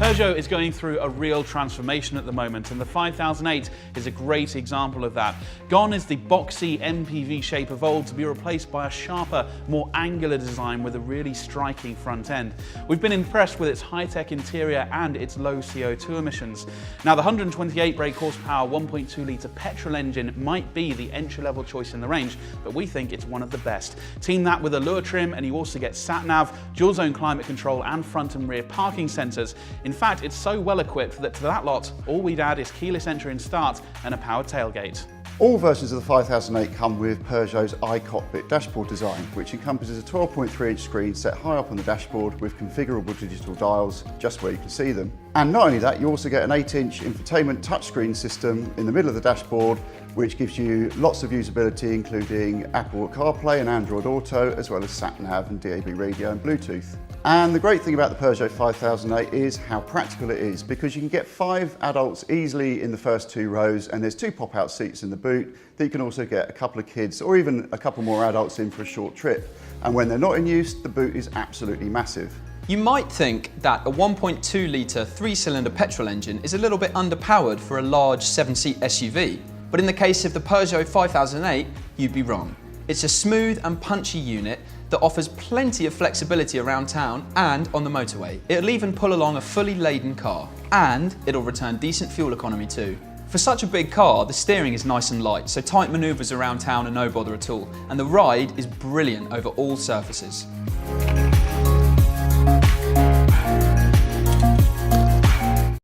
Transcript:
Peugeot is going through a real transformation at the moment, and the 5008 is a great example of that. Gone is the boxy MPV shape of old to be replaced by a sharper, more angular design with a really striking front end. We've been impressed with its high-tech interior and its low CO2 emissions. Now, the 128 brake horsepower 1.2 litre petrol engine might be the entry-level choice in the range, but we think it's one of the best. Team that with Allure trim and you also get sat-nav, dual-zone climate control and front and rear parking sensors. In fact, it's so well equipped that to that lot, all we'd add is keyless entry and start and a powered tailgate. All versions of the 5008 come with Peugeot's iCockpit dashboard design, which encompasses a 12.3-inch screen set high up on the dashboard with configurable digital dials just where you can see them. And not only that, you also get an 8-inch infotainment touchscreen system in the middle of the dashboard, which gives you lots of usability, including Apple CarPlay and Android Auto, as well as sat-nav and DAB radio and Bluetooth. And the great thing about the Peugeot 5008 is how practical it is, because you can get 5 adults easily in the first 2 rows, and there's 2 pop-out seats in the boot that you can also get a couple of kids or even a couple more adults in for a short trip. And when they're not in use, the boot is absolutely massive. You might think that a 1.2 litre 3-cylinder petrol engine is a little bit underpowered for a large 7-seat SUV, but in the case of the Peugeot 5008, you'd be wrong. It's a smooth and punchy unit that offers plenty of flexibility around town and on the motorway. It'll even pull along a fully laden car, and it'll return decent fuel economy too. For such a big car, the steering is nice and light, so tight manoeuvres around town are no bother at all, and the ride is brilliant over all surfaces.